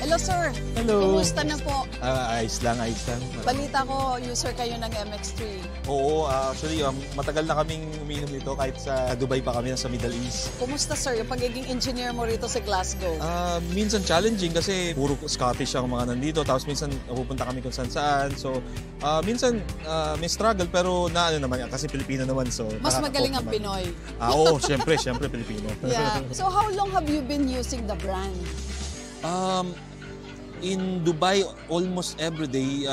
Hello, sir. Hello. Kumusta na po? Ayos lang, ayos lang. Balita ko, user kayo ng MX3. Oo, actually, matagal na kaming uminom nito kahit sa Dubai pa kami, sa Middle East. Kumusta, sir, yung pagiging engineer mo rito sa Glasgow? Minsan challenging kasi puro Scottish ang mga nandito, tapos minsan pupunta kami kung saan. So, minsan may struggle pero ano naman, kasi Pilipino naman. So, mas magaling ang Pinoy. Oo, syempre Pilipino. Yeah. So, how long have you been using the brand? In Dubai, almost every day,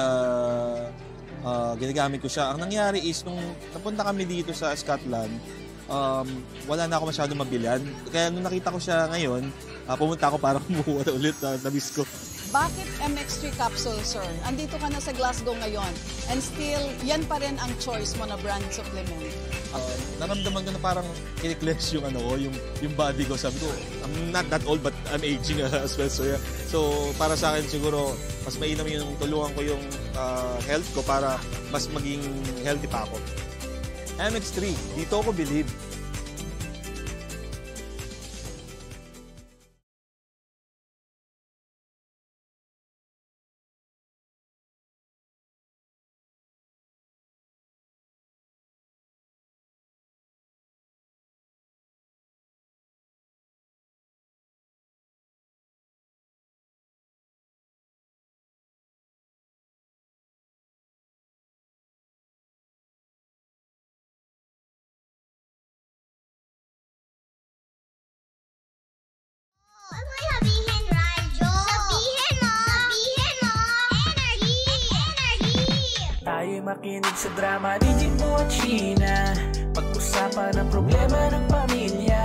ginagamit ko siya. Ang nangyari is, nung napunta kami dito sa Scotland, wala na ako masyadong mabilhan. Kaya nung nakita ko siya ngayon, pumunta ako para kumuha ulit. Na-miss ko. Bakit MX3 capsule, sir? Andito ka na sa Glasgow ngayon and still, yan pa rin ang choice mo na brand supplement. Naramdaman ko na parang kiniklex yung yung body ko. Sabi ko, I'm not that old but I'm aging as well. So, yeah. So para sa akin siguro, mas mainam yung tulungan ko yung health ko para mas maging healthy pa ako. MX3, dito ako believe. Tayo'y makinig sa drama ni Jimbo at Sheena. Pag-usapan ang problema ng pamilya.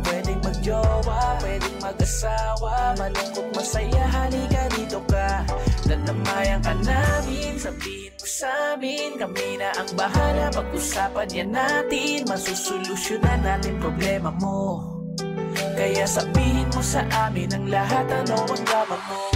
Pwedeng magjowa, pwedeng mag-asawa. Malungkot, masaya, halika dito ka. Dadamayan ka namin, sabihin mo sa amin. Kami na ang bahala, pag-usapan yan natin. Masusolusyonan natin problema mo. Kaya sabihin mo sa amin ang lahat, ano ang drama mo.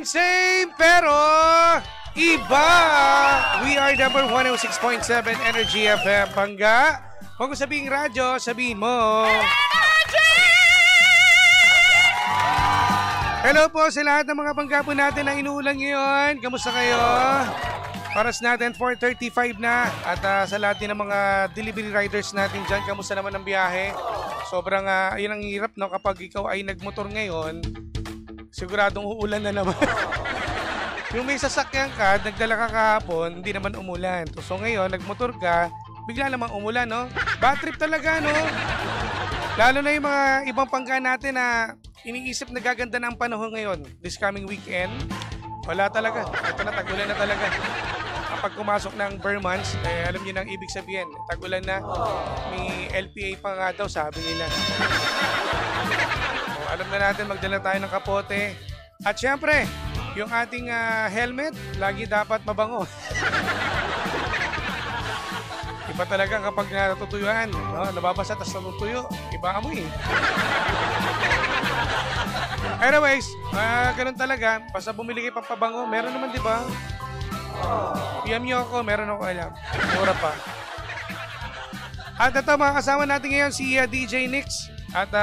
Same, pero iba. We are number 106.7 Energy FM. Bangga. Huwag mo sabihing radyo, sabihin mo. Hello po sa lahat ng mga bangga po natin na inuulan ngayon. Kamusta kayo? Oras natin 4:35 na. At sa lahat din ng mga delivery riders natin dyan, kamusta naman ang biyahe? Sobrang yun ang hirap, no? Kapag ikaw ay nagmotor ngayon, siguradong uulan na naman. Yung may sasakyan ka, nagdala ka kahapon, hindi naman umulan. So ngayon, nagmotor ka, bigla namang umulan, no? Bad trip talaga, no? Lalo na yung mga ibang pangga natin na iniisip na gaganda na ang panahon ngayon. This coming weekend, wala talaga. Ito na, tag-ulan na talaga. Kapag pumasok ng bare months, alam niyo nang ibig sabihin. Tag-ulan na, may LPA pa nga daw, sabi nila. Alam na natin, magdala tayo ng kapote. At syempre, yung ating helmet, lagi dapat mabango. Iba talaga kapag natutuyuan, no? Nababasa tapos natutuyo. Iba amoy. Anyways, ganun talaga. Basta bumili kayo pampabango, meron naman, di ba? PM nyo ako, meron ako alam. Mura pa. At ito, mga kasama natin ngayon, si DJ Nix. At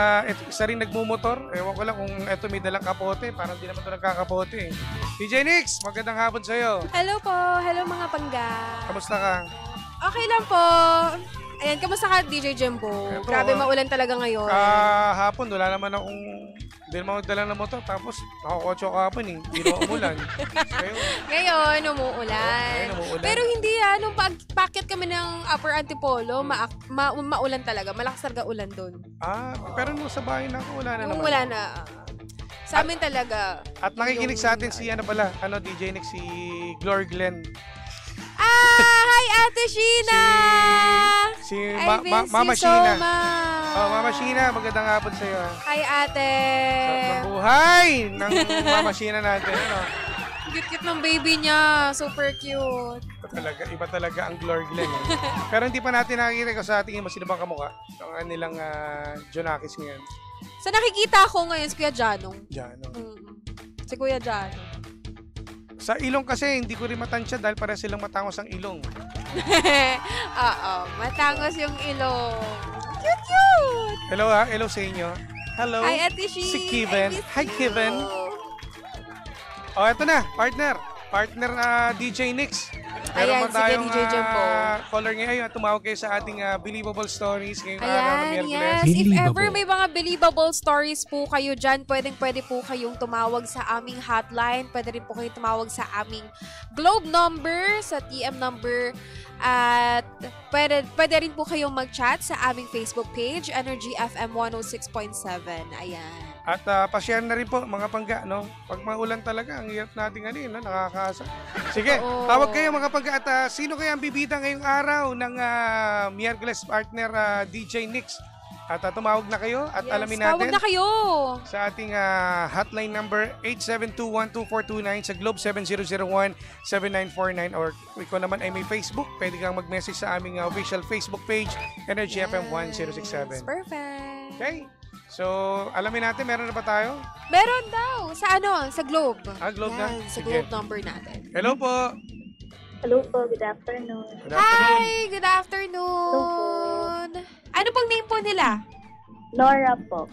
isa rin nagmumotor. Ewan ko lang kung ito may dalang kapote. Parang di naman ito nagkakapote. DJ Nix, magandang hapon sa'yo. Hello po. Hello mga pangga. Kamusta ka? Okay lang po. Ayan, kamusta ka DJ Jimbo? Eto, Grabe maulan talaga ngayon. Hapon, wala naman akong... Hindi naman magdala ng motor. Tapos, nakakotso ka hapon eh. Hindi naman umulan. Ngayon, umuulan. Umuulan. Pero hindi nung pag-packet kami ng Upper Antipolo, maulan talaga. Malakas talaga ulan doon. Pero nung sa bahay na ako, wala na naman. Wala na. Sa amin talaga. At nakikinig sa atin si DJ Nick, si Glory Glenn. Hi, Ate Sheena! Si Mama Sheena. Mama Sheena, magandang hapon sa iyo. Hi, Ate. Mabuhay ng Mama Sheena natin. Ano? Cute-cute ng baby niya. Super cute. Iba talaga ang Glory Glenn. Pero hindi pa natin nakikita ko sa tingin mo sino bang kamukha. Ang nilang Jonakis ngayon. Sa nakikita ko ngayon, si Kuya Janong. Janong. Si Kuya Jan. Sa ilong kasi, hindi ko rin matansya dahil para silang matangos ang ilong. Oo, matangos yung ilong. Cute! Hello hello sa inyo. Hello. Hi, Ate Shi. Si Kevin. I miss Hi, you. Kevin. Eto na, partner. Partner DJ Nix. Ayan, Meron pa sige, tayong DJ Jumbo. caller ngayon. Tumawag kayo sa ating Believable Stories ngayong araw ng Ayan, Miyerkules. yes. If ever may mga believable stories po kayo dyan, pwede po kayong tumawag sa aming hotline. Pwede rin po kayong tumawag sa aming Globe number, sa TM number. At pwede rin po kayong mag-chat sa aming Facebook page, Energy FM 106.7. Ayan. At pa-share na rin po mga pangga, no? Pag maulan talaga, ang hirap natin no? Nakakaasa. Sige, Oo. tawag kayo mga pangga. At sino kaya ang bibida ngayong araw ng Miyerkules partner DJ Nix? At tumawag na kayo at alamin natin. Tawag na kayo. Sa ating hotline number 872-12429 sa Globe 7001-7949 or ikaw naman ay may Facebook, pwede kang mag-message sa aming official Facebook page, Energy FM 1067. Perfect. Okay? So, alamin natin, meron na ba tayo? Meron daw. Sa Sa Globe. Globe na? Yan, sa Sige. Globe number natin. Hello po! Hello po, good afternoon. Good afternoon. Hi! Good afternoon! Ano pong name po nila? Nora po.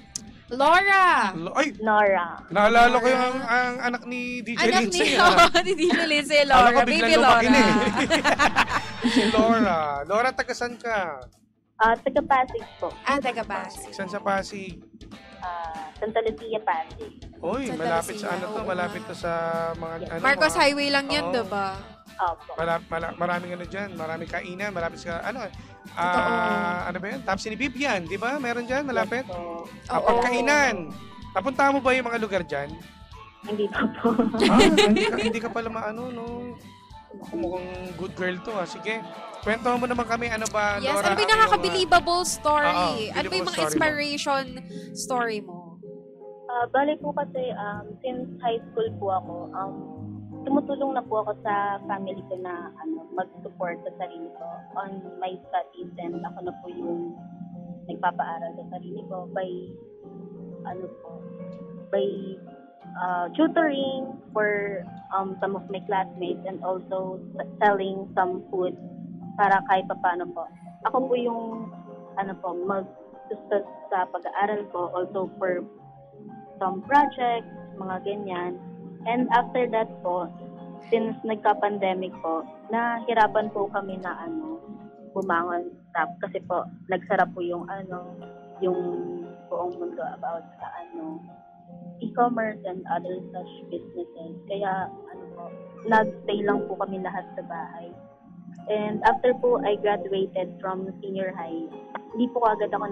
Laura! Ay! Nora. Naalala ko yung ang anak ni DJ Anak Lindsay. ni DJ Lindsay, Kala Laura. ko biglang Baby lumaki Laura. na eh. Si Laura. Laura, tagasan ka? Taga Pasig po. Taga Pasig. Saan sa Pasig? Santa Lucia, Pasig. Uy, Santa malapit Lucia, sa ano to, oo malapit nga. to sa mga Marcos mga- Highway lang yan, Oo. diba? Opo. Maraming ano dyan, maraming kainan, malapit sa ano ba yan? Tapos ni Bibian, di ba? Meron dyan, malapit. So, Oo. Pagkainan. Napunta mo ba yung mga lugar dyan? hindi pa po. Hindi ka pala maano, no? Mukhang good girl to, ha. Sige. Kwentuhan mo naman kami, ano ba, Yes, Laura? ano ba yung ang nakaka-believable story? Oo, Ano ba yung believable mga story mo. inspiration story mo? Bali po kasi, since high school po ako, tumutulong na po ako sa family ko na mag-support sa sarili ko on my studies, and ako na po yung nagpapaaral sa sarili ko by tutoring for some of my classmates, and also selling some food para kahit paano po. Ako po yung mag-sustain sa pag-aaral ko, also for some projects, mga ganyan. And after that po, since nagka-pandemic po, nahirapan po kami na bumangon kasi po nagsara po yung yung buong mundo about sa e-commerce and other such businesses. Kaya nag-stay lang po kami lahat sa bahay. And after po I graduated from senior high, hindi po agad ako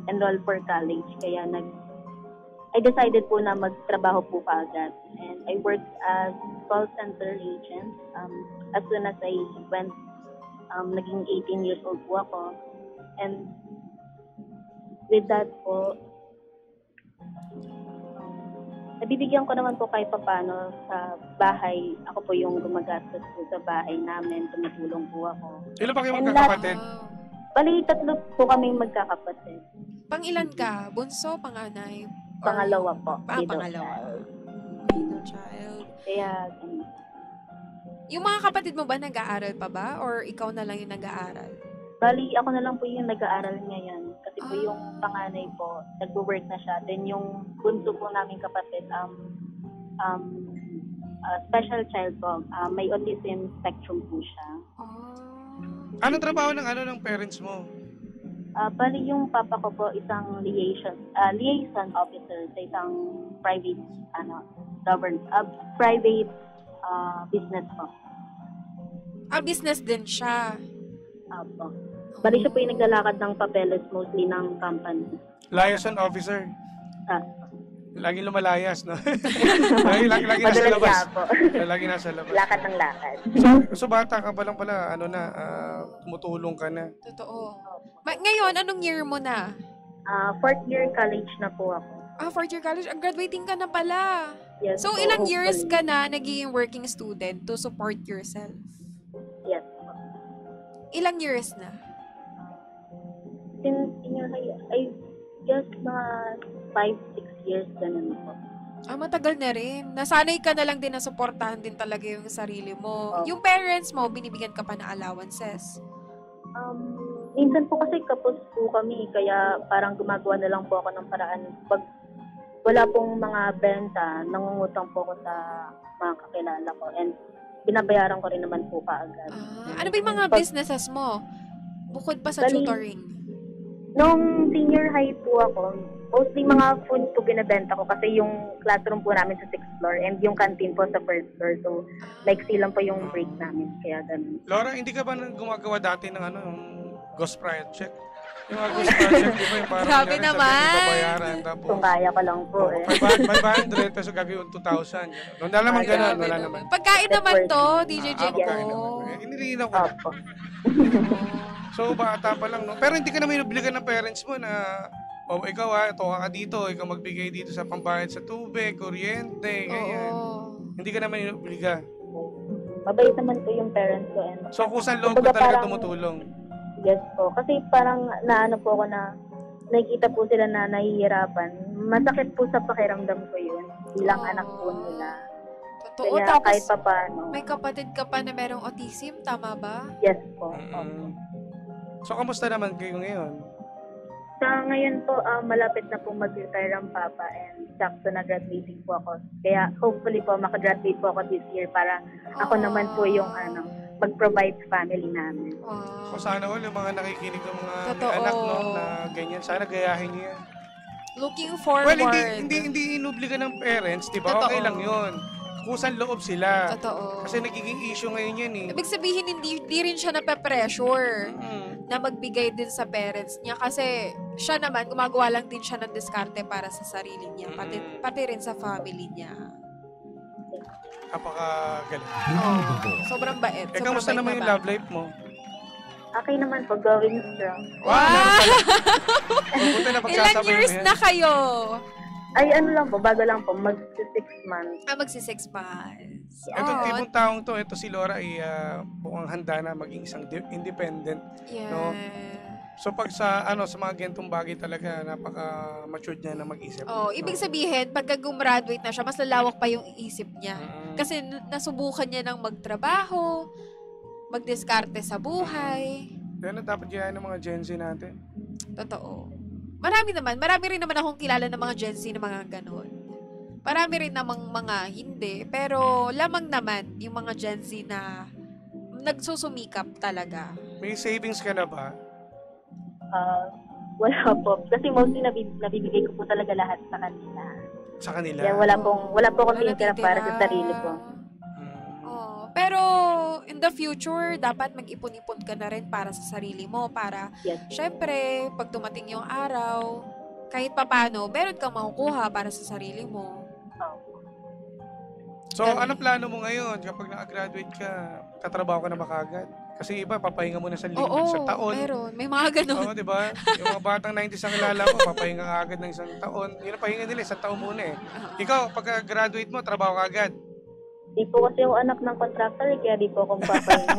enroll for college, kaya I decided po na magtrabaho po kaagad. And I worked as call center agent. As soon as I went, naging 18 years old po ako. And with that po, nabibigyan ko naman po kahit papano sa bahay. Ako po yung gumagastos po sa bahay namin. Tumutulong po ako. Ilan pa kayo And magkakapatid? Bali, 3 po kaming magkakapatid. Pang-ilan ka? Bunso, panganay? Or- Pangalawa po. middle Pangalawa. child. Middle child. Kaya, Yung mga kapatid mo ba nag-aaral pa ba? Or ikaw na lang yung nag-aaral? bali, ako na lang po yung nag-aaral ngayon. Kasi po Ah. yung panganay po, nag-work na siya. Then yung bunso po namin kapatid, special child po. May autism spectrum po siya. Anong trabaho ng parents mo? Bali, yung papa ko po, isang liaison officer sa isang private, private business po. Business din siya. Po. Bali, siya po yung naglalakad ng papeles mostly ng company. Liaison officer. Lagi lumalayas, no? lagi nasa Madalas labas. nga po. Lagi nasa labas. Lakad ng lakad. So bata ka pa lang pala, tumutulong ka na. Totoo. Ngayon, anong year mo na? 4th year college na po ako. 4th year college. Graduating ka na pala. Yes, So, po, ilang years hopefully. ka na naging working student to support yourself? Yes po. Ilang years na? Since senior high, I guess mga 5-6 years ganun po. Matagal na rin. Nasanay ka na lang din na suportahan din talaga yung sarili mo. Opo. Yung parents mo, binibigyan ka pa na allowances. Minsan po kasi kapos po kami, kaya parang gumagawa na lang po ako ng paraan. Pag wala pong mga benta, nangungutang po ako sa mga kakilala ko. And binabayaran ko rin naman po kaagad. Ano ba yung mga businesses mo? Bukod pa sa Bali- tutoring. Nung senior high po ako, mostly mga food po binabenta ko kasi yung classroom po namin sa 6th floor and yung canteen po sa 1st floor. So, maiksi lang po yung break namin. Kaya ganun. Laura, hindi ka ba gumagawa dati ng yung ghost project? Yung mga ghost project, di ba yung parang Grabe kunyari, naman. sabihin, babayaran, tapos Kung kaya ko lang po eh. 500, tapos gagawin 2,000. Wala naman Ay, ganun, grabe wala naman. naman. Pagkain naman to, DJ Jen Pagkain ko. naman. Inilinaw ko. Opo. So, bata pa lang, no? Pero hindi ka naman inubligan ng parents mo na, ikaw toka ka dito, ikaw magbigay dito sa pambayad sa tubig, kuryente, ganyan. Oo. Hindi ka naman inubliga. Mabait naman po yung parents ko. And So, kusang loob ka Kumbaga talaga parang- tumutulong. yes po. Kasi parang naano po ako na nakikita po sila na nahihirapan. Masakit po sa pakiramdam ko yun. Bilang anak po nila. Totoo. Kaya Tapos, kahit pa paano. may kapatid ka pa na merong autism, tama ba? Yes po. Mm-mm. So, kamusta naman kayo ngayon? Sa ngayon po, malapit na po mag-retire ang papa and sakto na graduating po ako. Kaya hopefully po makagraduate po ako this year para ako naman po yung mag-provide sa family namin. So, sana all yung mga nakikinig ng mga may Totoo. anak, no, na ganyan. Sana gayahin niyo yan. Looking forward. Well, hindi inubliga ng parents, di ba? Totoo. Okay lang yun. Kusang loob sila. Totoo. Kasi nagiging issue ngayon yan eh. Ibig sabihin, hindi rin siya nape-pressure Mm. na magbigay din sa parents niya kasi siya naman, gumagawa lang din siya ng diskarte para sa sarili niya, pati rin sa family niya. Napakagaling. Sobrang bait. Eh, sobrang kamusta bait naman na yung bata. love life mo? Okay naman po, going strong. Wow! Buti na Ilang pagsasabay years mo yan. na kayo? Ay, ano lang po, bago lang po, mag-6 months. Magsi 6 months. Itong tipong taong to, ito si Laura ay mukhang handa na maging isang independent. Yeah. No? So pag sa sa mga gentong bagay talaga, napaka-matured niya na mag-isip. Ibig sabihin, pagka gumraduate na siya, mas lalawak pa yung isip niya. Mm. Kasi nasubukan niya ng magtrabaho, magdiskarte sa buhay. Yan ang dapat gayahin ng mga Gen Z natin. Totoo. Marami rin naman akong kilala ng mga Gen Z na mga ganun. Marami rin namang mga hindi, pero lamang naman yung mga Gen Z na nagsusumikap talaga. May savings ka na ba? Wala po. Kasi mostly nabibigay ko po talaga lahat sa kanila. Sa kanila? Kaya wala po akong Wala tinitira para sa natitira. sarili ko. Pero in the future, dapat mag-ipon-ipon ka na rin para sa sarili mo. Para, Yes. syempre, pag dumating yung araw, kahit papano, meron kang makukuha para sa sarili mo. So, ano plano mo ngayon kapag nakagraduate ka? Tatrabaho ka na ba kagad? Kasi iba, papahinga mo na sa Oo, sa taon. meron. May mga ganun. Oo, di ba? Yung mga batang 90s ang kilala ko, papahinga ka agad ng isang taon. Yun ang pahinga nila, isang taon muna eh. Ikaw, pagka-graduate mo, trabaho ka agad. Di po kasi yung anak ng contractor, kaya di po akong papahinga.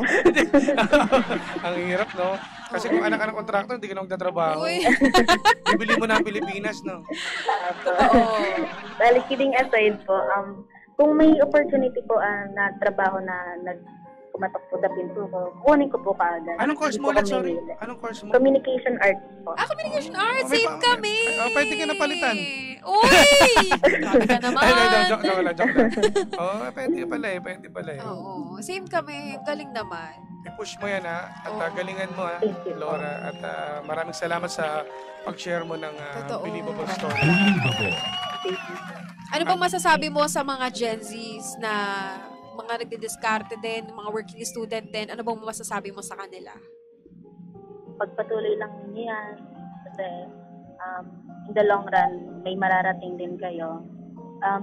Ang hirap, no? Kasi kung anak ka ng contractor, hindi ka na magtatrabaho. Uy. Bibili mo na ang Pilipinas, no? Oo. Well, kidding aside po, kung may opportunity po na trabaho na kumatok po sa pinto ko, kunin ko po kaagad. Anong course Hindi mo po ulit, kami sorry? nila. Anong course mo? Communication arts po. Communication arts, Oh, may same kami. pwede ka napalitan. Uy! Grabe ka naman. Joke lang. Oo, pwede pala eh. Oo, same kami. Galing naman. I-push mo yan ha. At Oo. galingan mo ha, Thank you. Laura. At maraming salamat sa pag-share mo ng Totoo. believable story. Ano bang masasabi mo sa mga Gen Zs na mga nagdidiskarte din, mga working student din? Ano bang masasabi mo sa kanila? Pagpatuloy lang ninyo yan. Kasi in the long run, may mararating din kayo.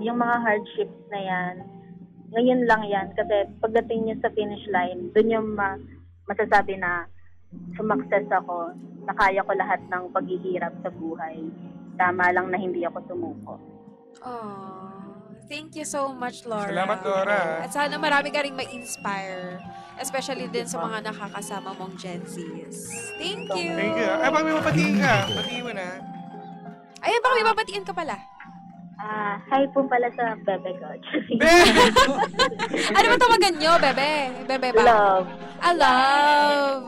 Yung mga hardships na yan, ngayon lang yan. Kasi pagdating nyo sa finish line, dun yung masasabi na sumakses ako, na kaya ko lahat ng paghihirap sa buhay. Tama lang na hindi ako sumuko. Thank you so much, Laura. Salamat, Laura. At sana marami ka ring ma-inspire. Especially din sa mga nakakasama mong Gen Zs. Thank you. Thank you. Ay, pag may mapatiin ka, patiin mo na. Ayan, baka may babatiin ka pala. Hi po pala sa bebe ko. Ano ba tawagan nyo, bebe? Bebe ba? Love. Love.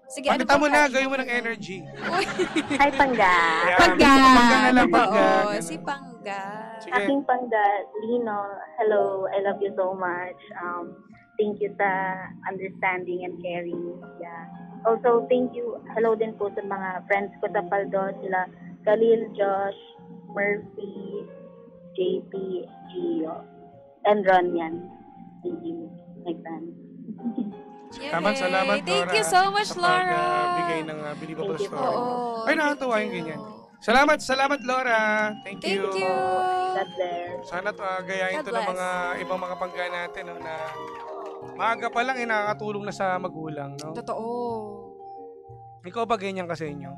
Sige, ano Pakita mo na, kain gawin mo mo? ng energy. Hi, Pangga. Pangga. Pangga na lang, Oo, Pangga. si Pangga. Sige. Aking Pangga, Lino. Hello, I love you so much. Thank you sa understanding and caring. Yeah. Also, thank you. Hello din po sa mga friends ko sa Paldo. Sila Khalil, Josh, Murphy, JP, Gio, and Ron yan. Thank you, my friends. Salamat, Thank Laura. you so much, sa Laura. Bigay ng believable Thank you. story. Oo. Ay, nakakatawa yung ganyan. Salamat, Laura. Thank you. Thank you. God bless. Sana gayahin God to ng bless. mga ibang mga pangga natin, no, na maaga pa lang nakakatulong na sa magulang, no? Totoo. Ikaw ba ganyan ka sa inyo?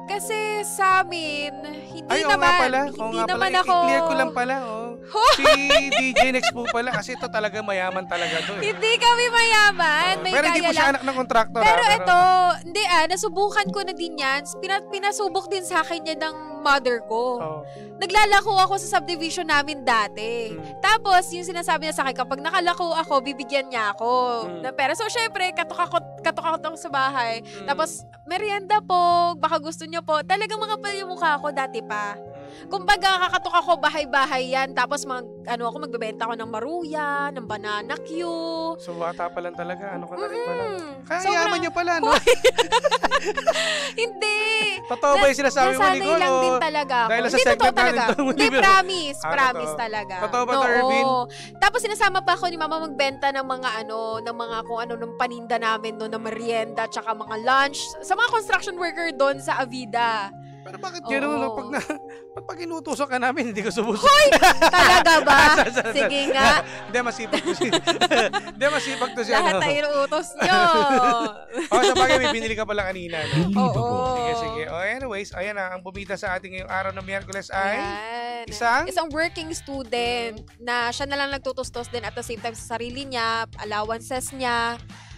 Kasi sa amin, hindi Ay, oo naman. nga pala. Hindi naman ako. I-clear ko lang pala, oh. Si DJ Next po pala kasi ito talaga mayaman talaga to, eh. Hindi kami mayaman. May Pero hindi kaya po siya lang. anak ng kontraktor. Pero ito, hindi nasubukan ko na din yan. Pinasubok din sa akin yan ng mother ko. Oh. Naglalako ako sa subdivision namin dati. Tapos, yung sinasabi niya sa akin, kapag nakalako ako, bibigyan niya ako ng pera. So, syempre, katok ako sa bahay. Tapos, merienda po, baka gusto niyo po. Talagang makapal yung mukha ko dati pa. Kumbaga, kakatok ako bahay-bahay yan. Tapos, ako, magbebenta ako ng maruya, ng banana Q. So, bata pa lang talaga. Ano ka na rin pala? Kaya Sobrang- yaman niyo pala, no? Hindi. Totoo ba yung sinasabi mo, Nasanay Nicole? lang din O talaga ako. dahil sa Hindi, totoo segment natin talaga. to, Hindi, biro? promise. Ah, Promise totoo. talaga. Totoo ba to, Oo. Ervin? Tapos sinasama pa ako ni Mama magbenta ng mga kung ano, ng paninda namin, no, na merienda, tsaka mga lunch. Sa mga construction worker doon sa Avida. Pero bakit gano'n? No? Pag inutusan ka namin, hindi ko subusok. Talaga ba? Sige nga. Hindi, masipag to siya. Hindi, masipag to siya. Lahat no? tayo ng utos nyo. Sa bagay, may binili ka pala kanina. No? Oo. Sige. Anyways, ayan na. Ang bumida sa ating ngayong araw ng Miyerkules ay Ayan. isang? Isang working student na siya na lang nagtutustos din at the same time sa sarili niya, allowances niya.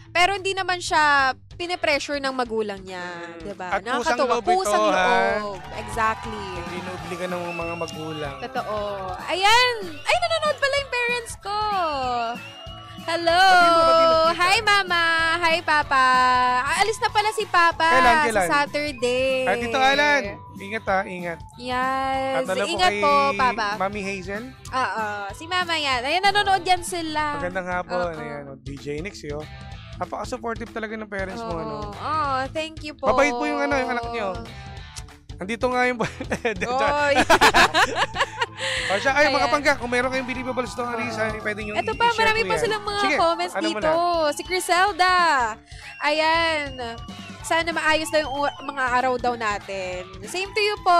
Pero hindi naman siya pinipressure ng magulang niya. Diba? At kusang loob ito, Kusang ha? loob. Exactly. Dinubli ka ng mga magulang. Totoo. Ayan! Ay, nanonood pala yung parents ko! Hello! Batiin mo, Hi, Mama! Hi, Papa! Aalis na pala si Papa Kailan? sa Saturday. At dito, Alan. Ingat ha, ingat. Yes. At alam po Ingat kay po, Papa. Mami Hazel. Oo. Si Mama yan. Ayan, nanonood yan sila. Magandang hapon. Oo. Ayan, DJ Nix, yo. Napaka-supportive talaga ng parents mo, ano. Oh, thank you po. Mabait po yung yung anak niyo. Andito nga yung... Oy. Ay, mga Kaya- pangga, kung meron kayong believable stories, pwede nyo Ito pa, i-share marami po pa yan. silang mga Sige, comments alam mo dito. na. Si Criselda. Ayan. Sana maayos daw yung mga araw daw natin. Same to you po.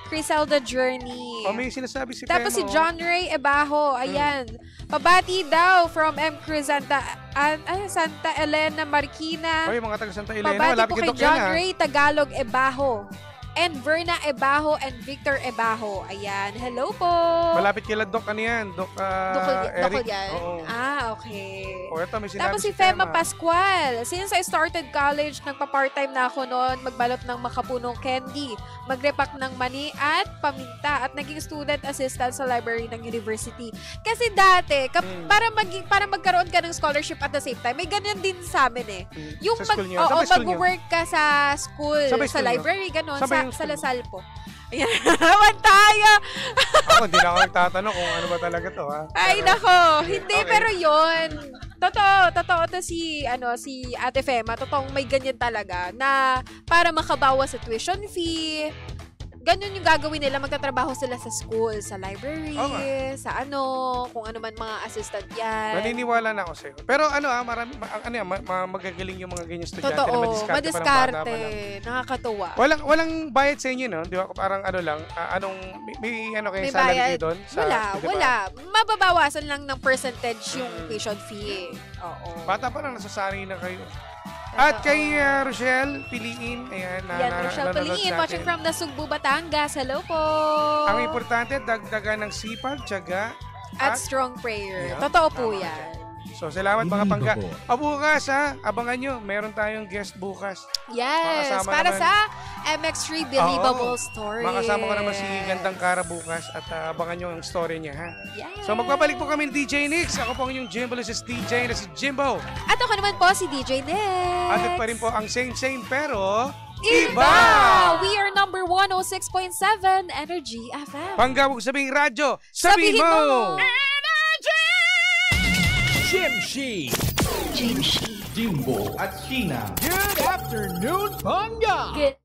Criselda Journey. May sinasabi si Tapos si Pemo. John Ray Ebaho. Ayan. Pabati daw from M. Cruz Santa Elena Marikina. Oy, mga taga Santa Elena, Pabati malapit po kay kay Doc yan, John ha? Ray Tagalog Ebaho. And Verna Ebaho and Victor Ebaho. Ayan. Hello po. Malapit kila Doc, ano yan? Doc Dukol Eric. yan? Oo. Okay. O, ito, may sinabi Tapos si Fema Pascual. Since I started college, nagpa-part-time na ako noon, magbalot ng makapunong candy, magrepack ng mani at paminta, at naging student assistant sa library ng university. Kasi dati, para magkaroon ka ng scholarship at the same time, may ganyan din sa amin eh. Yung Sa school niyo? Saan ba school niyo? mag-work ka sa school, Saan ba sa school niyo? library, ganon, Saan ba yung sa school? Lasal po. Ayan, naman tayo! Ako, hindi na ako nagtatanong kung ano ba talaga to, ha? Ay, nako. Hindi, Okay. pero yun. Totoo to si Ate Fema. Totoong may ganyan talaga na para makabawas sa tuition fee. Ganun yung gagawin nila. Magtatrabaho sila sa school, sa library, Oo sa kung ano man mga assistant yan. Naniniwala na ako sa'yo. Pero marami, magagaling yung mga ganyan estudyante na Totoo. madiskarte pa ng bata Madiskarte. pa lang. Nakakatuwa. Walang bayad sa inyo, no? Di ba? Parang lang, may kayo May salary bayad? kayo doon? Wala. Mababawasan lang ng percentage yung tuition fee. Oo. Bata pa lang, nasasanay na kayo. At kay Rochelle, piliin. Ayan, Yan, Rochelle nanonood Palingin, sa watching atin. from Nasugbu, Batangas. Hello po! Ang importante, dagdagan ng sipag, tiyaga, At strong prayer. Yeah. Totoo po Tama yan. So, salamat mga pangga. Bukas ha, abangan nyo. Meron tayong guest bukas. Yes, Makasama para naman. sa MX3 Believable Oo. Stories. Makasama ko naman si Gandang Kara bukas at abangan nyo ang story niya ha. Yes. So, magpapalik po kami ni DJ Nix. Ako po ang inyong Jimbalicious DJ na si Jimbo. At ako naman po si DJ Nick. At ito pa rin po ang same pero Iba! We are number 106.7 Energy FM. Panggawag sabing radyo, sabihin Sabihin mo! mo! Jimshi, Jimbo at Sheena. Good afternoon, Panga! Good